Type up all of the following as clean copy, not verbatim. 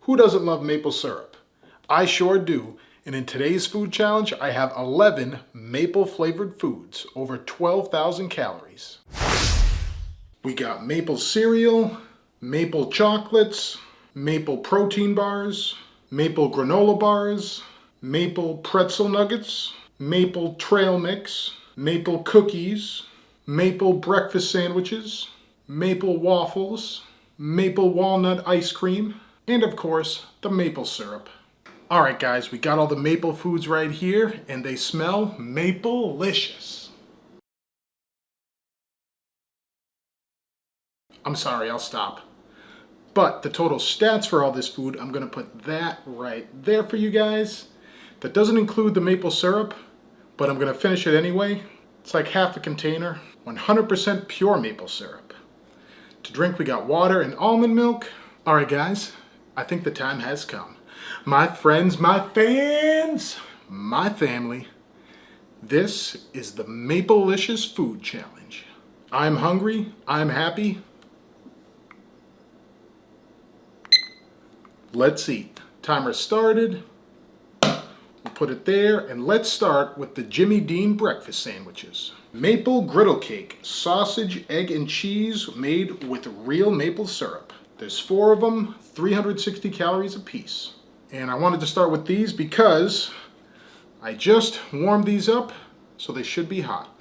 Who doesn't love maple syrup? I sure do. And in today's food challenge, I have 11 maple flavored foods, over 12,000 calories. We got maple cereal, maple chocolates, maple protein bars, maple granola bars, maple pretzel nuggets, maple trail mix, maple cookies, maple breakfast sandwiches, maple waffles, maple walnut ice cream, and of course, the maple syrup. All right, guys, we got all the maple foods right here, and they smell maple-licious. I'm sorry, I'll stop. But the total stats for all this food, I'm gonna put that right there for you guys. That doesn't include the maple syrup, but I'm gonna finish it anyway. It's like half a container, 100% pure maple syrup. To drink, we got water and almond milk. All right, guys, I think the time has come. My friends, my fans, my family, this is the Maple-licious Food Challenge. I'm hungry, I'm happy. Let's eat. Timer started. We'll put it there, and let's start with the Jimmy Dean breakfast sandwiches. Maple griddle cake, sausage, egg, and cheese made with real maple syrup. There's 4 of them, 360 calories a piece. And I wanted to start with these because I just warmed these up, so they should be hot.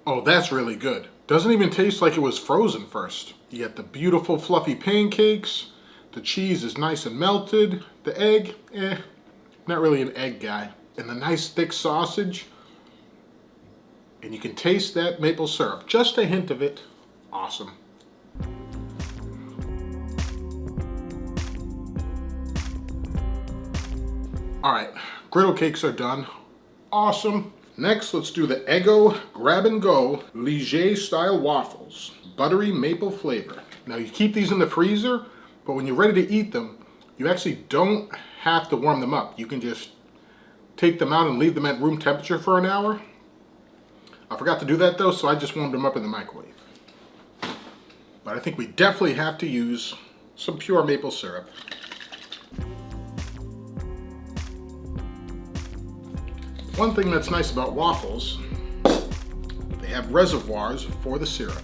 Oh, that's really good. Doesn't even taste like it was frozen first. You get the beautiful fluffy pancakes. The cheese is nice and melted. The egg, not really an egg guy. And the nice thick sausage. And you can taste that maple syrup. Just a hint of it. Awesome. All right, griddle cakes are done. Awesome. Next, let's do the Eggo Grab and Go Liège style waffles. Buttery maple flavor. Now you keep these in the freezer, but when you're ready to eat them, you actually don't have to warm them up. You can just take them out and leave them at room temperature for an hour. I forgot to do that though, so I just warmed them up in the microwave. But I think we definitely have to use some pure maple syrup. One thing that's nice about waffles, they have reservoirs for the syrup.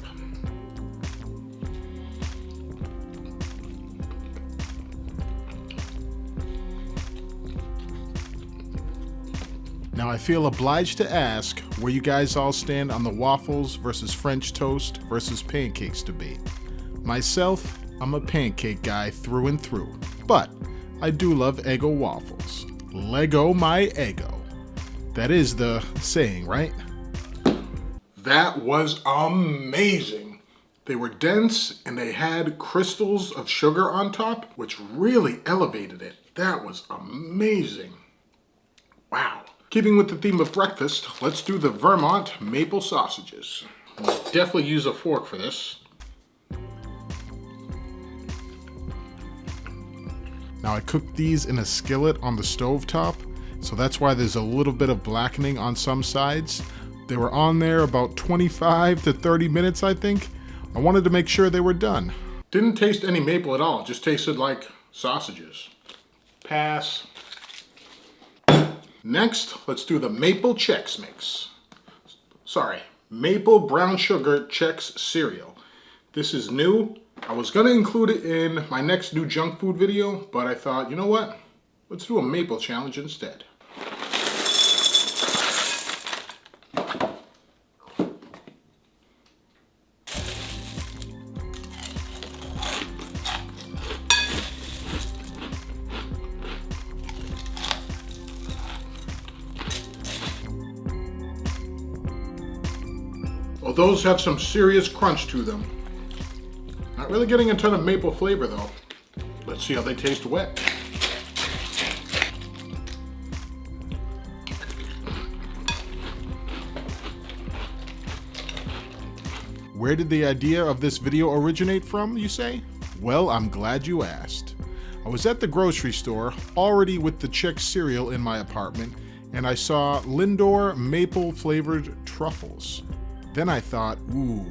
Now I feel obliged to ask where you guys all stand on the waffles versus French toast versus pancakes debate. Myself, I'm a pancake guy through and through, but I do love Eggo waffles. Lego my Eggo. That is the saying, right? That was amazing. They were dense and they had crystals of sugar on top, which really elevated it. That was amazing. Wow. Keeping with the theme of breakfast, let's do the Vermont maple sausages. We'll definitely use a fork for this. Now I cooked these in a skillet on the stove top. So that's why there's a little bit of blackening on some sides. They were on there about 25 to 30 minutes, I think. I wanted to make sure they were done. Didn't taste any maple at all, just tasted like sausages. Pass. Next, let's do the maple Chex mix. Sorry, maple brown sugar Chex cereal. This is new. I was gonna include it in my next new junk food video, but I thought, you know what? Let's do a maple challenge instead. Well, those have some serious crunch to them. Not really getting a ton of maple flavor though. Let's see how they taste wet. Where did the idea of this video originate from, you say? Well, I'm glad you asked. I was at the grocery store, already with the Chex cereal in my apartment, and I saw Lindor maple flavored truffles. Then I thought, ooh,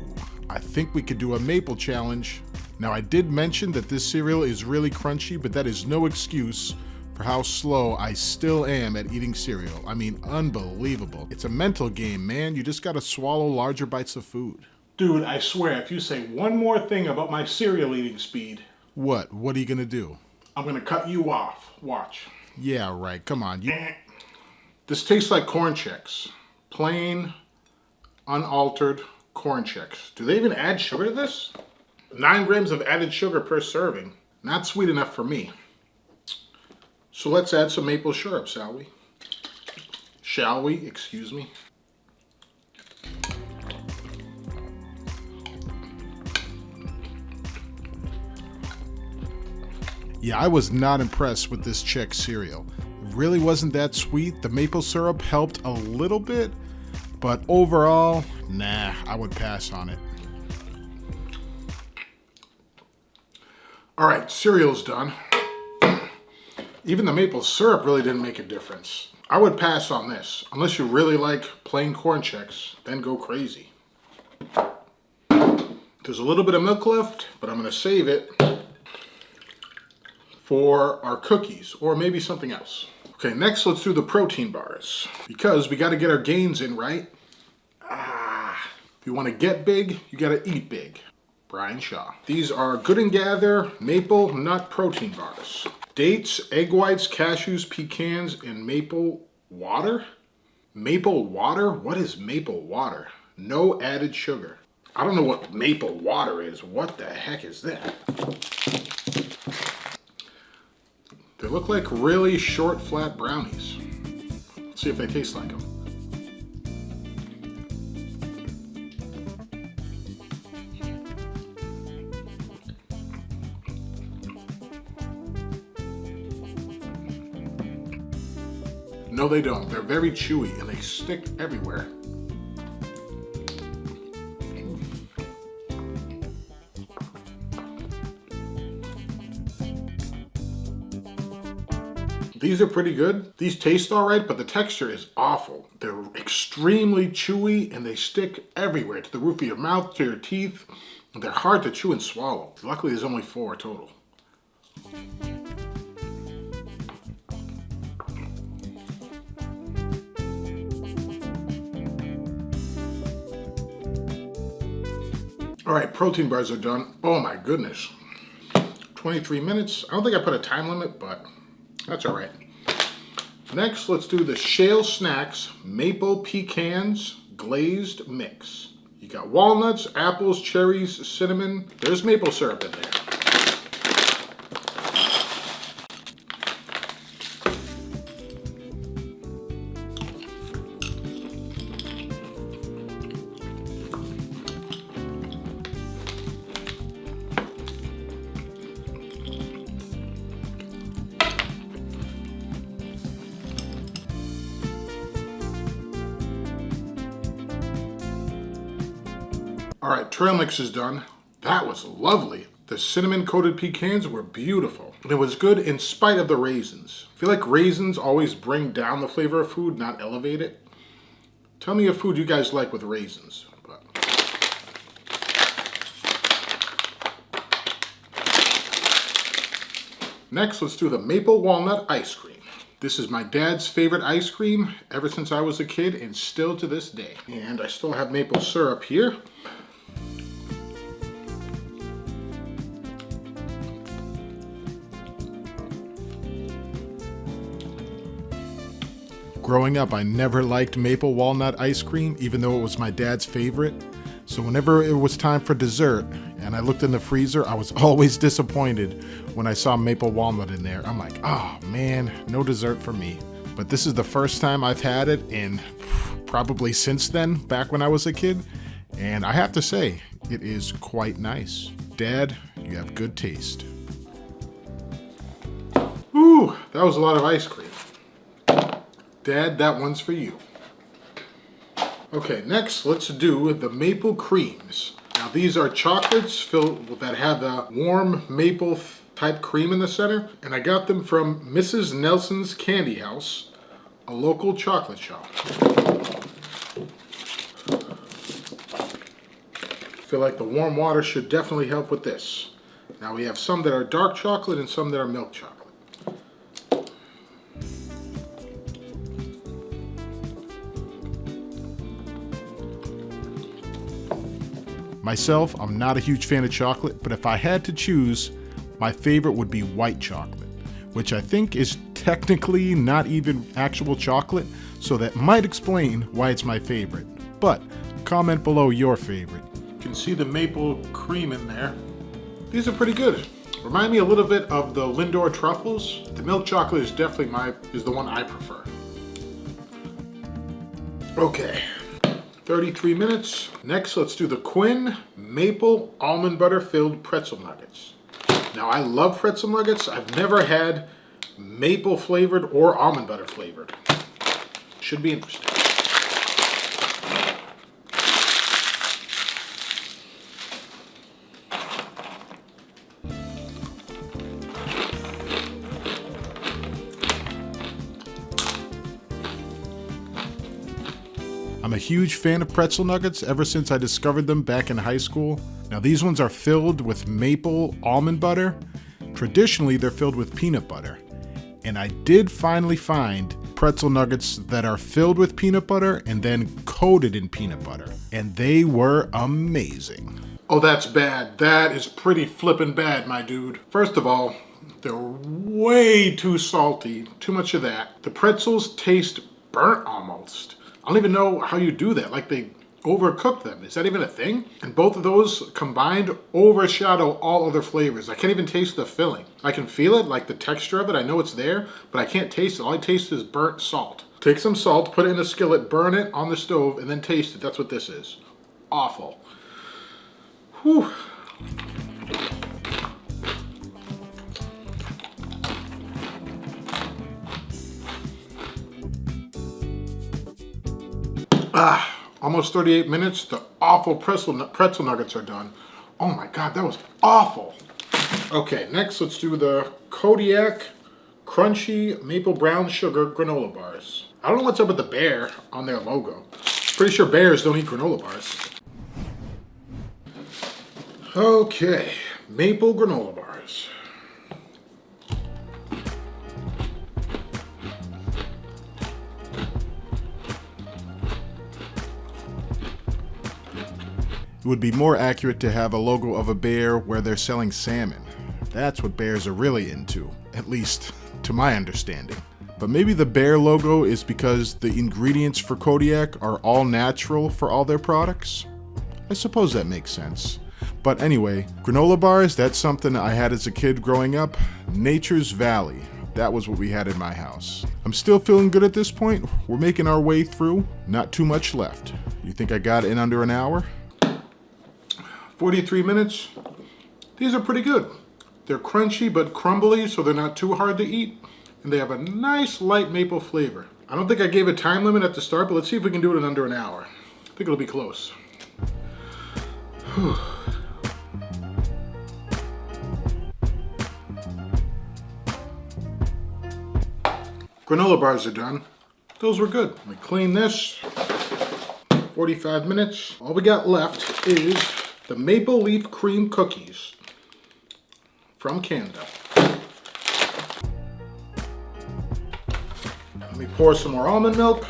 I think we could do a maple challenge. Now I did mention that this cereal is really crunchy, but that is no excuse for how slow I still am at eating cereal. I mean, unbelievable. It's a mental game, man. You just gotta swallow larger bites of food. Dude, I swear, if you say one more thing about my cereal eating speed... What? What are you gonna do? I'm gonna cut you off. Watch. Yeah, right. Come on. This tastes like corn Chex. Plain, unaltered corn Chex. Do they even add sugar to this? 9 grams of added sugar per serving. Not sweet enough for me. So let's add some maple syrup, shall we? Shall we? Excuse me. Yeah, I was not impressed with this Chex cereal. It really wasn't that sweet. The maple syrup helped a little bit, but overall, nah, I would pass on it. All right, cereal's done. Even the maple syrup really didn't make a difference. I would pass on this. Unless you really like plain corn Chex, then go crazy. There's a little bit of milk left, but I'm gonna save it for our cookies, or maybe something else. Okay, next let's do the protein bars, because we gotta get our gains in, right? If you wanna get big, you gotta eat big. Brian Shaw. These are Good and Gather maple nut protein bars. Dates, egg whites, cashews, pecans, and maple water? Maple water? What is maple water? No added sugar. I don't know what maple water is. What the heck is that? They look like really short, flat brownies. Let's see if they taste like them. No, they don't. They're very chewy and they stick everywhere. These are pretty good. These taste all right, but the texture is awful. They're extremely chewy and they stick everywhere, to the roof of your mouth, to your teeth. They're hard to chew and swallow. Luckily, there's only 4 total. All right, protein bars are done. Oh my goodness. 23 minutes. I don't think I put a time limit, but that's all right. Next, let's do the Shale Snacks Maple Pecans Glazed Mix. You got walnuts, apples, cherries, cinnamon. There's maple syrup in there. All right, trail mix is done. That was lovely. The cinnamon coated pecans were beautiful. It was good in spite of the raisins. I feel like raisins always bring down the flavor of food, not elevate it. Tell me a food you guys like with raisins. Next, let's do the maple walnut ice cream. This is my dad's favorite ice cream ever since I was a kid and still to this day. And I still have maple syrup here. Growing up, I never liked maple walnut ice cream, even though it was my dad's favorite. So whenever it was time for dessert and I looked in the freezer, I was always disappointed when I saw maple walnut in there. I'm like, oh man, no dessert for me. But this is the first time I've had it, and probably since then, back when I was a kid. And I have to say, it is quite nice. Dad, you have good taste. Ooh, that was a lot of ice cream. Dad, that one's for you. Okay, next let's do the maple creams. Now these are chocolates filled that have the warm maple type cream in the center, and I got them from Mrs. Nelson's Candy House, a local chocolate shop. I feel like the warm water should definitely help with this. Now we have some that are dark chocolate and some that are milk chocolate. Myself, I'm not a huge fan of chocolate, but if I had to choose, my favorite would be white chocolate, which I think is technically not even actual chocolate, so that might explain why it's my favorite. But comment below your favorite. You can see the maple cream in there. These are pretty good. Remind me a little bit of the Lindor truffles. The milk chocolate is definitely the one I prefer. Okay, 33 minutes. Next, let's do the Quinn Maple Almond Butter Filled Pretzel Nuggets. Now, I love pretzel nuggets. I've never had maple flavored or almond butter flavored. Should be interesting. I'm a huge fan of pretzel nuggets ever since I discovered them back in high school. Now these ones are filled with maple almond butter. Traditionally, they're filled with peanut butter. And I did finally find pretzel nuggets that are filled with peanut butter and then coated in peanut butter. And they were amazing. Oh, that's bad. That is pretty flippin' bad, my dude. First of all, they're way too salty. Too much of that. The pretzels taste burnt almost. I don't even know how you do that. Like they overcook them. Is that even a thing? And both of those combined overshadow all other flavors. I can't even taste the filling. I can feel it, like the texture of it. I know it's there, but I can't taste it. All I taste is burnt salt. Take some salt, put it in a skillet, burn it on the stove, and then taste it. That's what this is. Awful. Whew. Almost 38 minutes. The awful pretzel nuggets are done. Oh my God, that was awful. Okay, next let's do the Kodiak Crunchy Maple Brown Sugar Granola Bars. I don't know what's up with the bear on their logo. Pretty sure bears don't eat granola bars. Okay, maple granola bars. It would be more accurate to have a logo of a bear where they're selling salmon. That's what bears are really into, at least to my understanding. But maybe the bear logo is because the ingredients for Kodiak are all natural for all their products? I suppose that makes sense. But anyway, granola bars, that's something I had as a kid growing up. Nature's Valley. That was what we had in my house. I'm still feeling good at this point. We're making our way through. Not too much left. You think I got it in under an hour? 43 minutes. These are pretty good. They're crunchy but crumbly, so they're not too hard to eat. And they have a nice light maple flavor. I don't think I gave a time limit at the start, but let's see if we can do it in under an hour. I think it'll be close. Whew. Granola bars are done. Those were good. Let me clean this. 45 minutes. All we got left is the Maple Leaf Cream Cookies from Canada. Let me pour some more almond milk.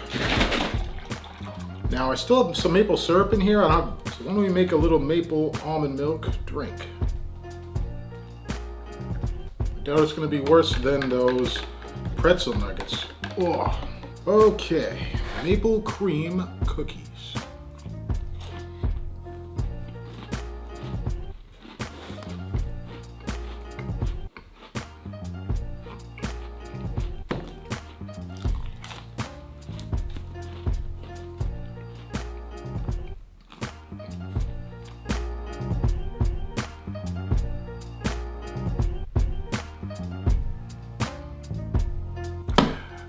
Now I still have some maple syrup in here. So why don't we make a little maple almond milk drink? I doubt it's going to be worse than those pretzel nuggets. Oh. Okay, maple cream cookies.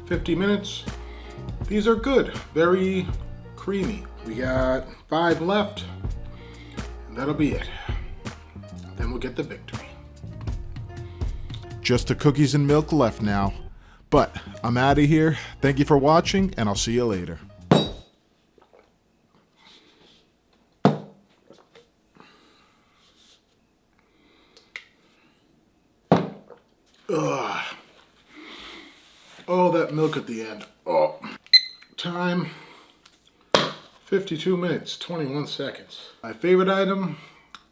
$50 minutes. These are good, very creamy. We got 5 left. And that'll be it. Then we'll get the victory. Just the cookies and milk left now. But I'm out of here. Thank you for watching, and I'll see you later. Ugh. Oh, that milk at the end. Oh, time 52 minutes, 21 seconds. My favorite item,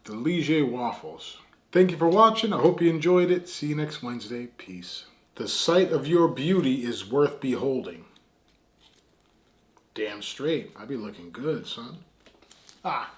the Eggo Waffles. Thank you for watching. I hope you enjoyed it. See you next Wednesday. Peace. The sight of your beauty is worth beholding. Damn straight. I be looking good, son. Ah.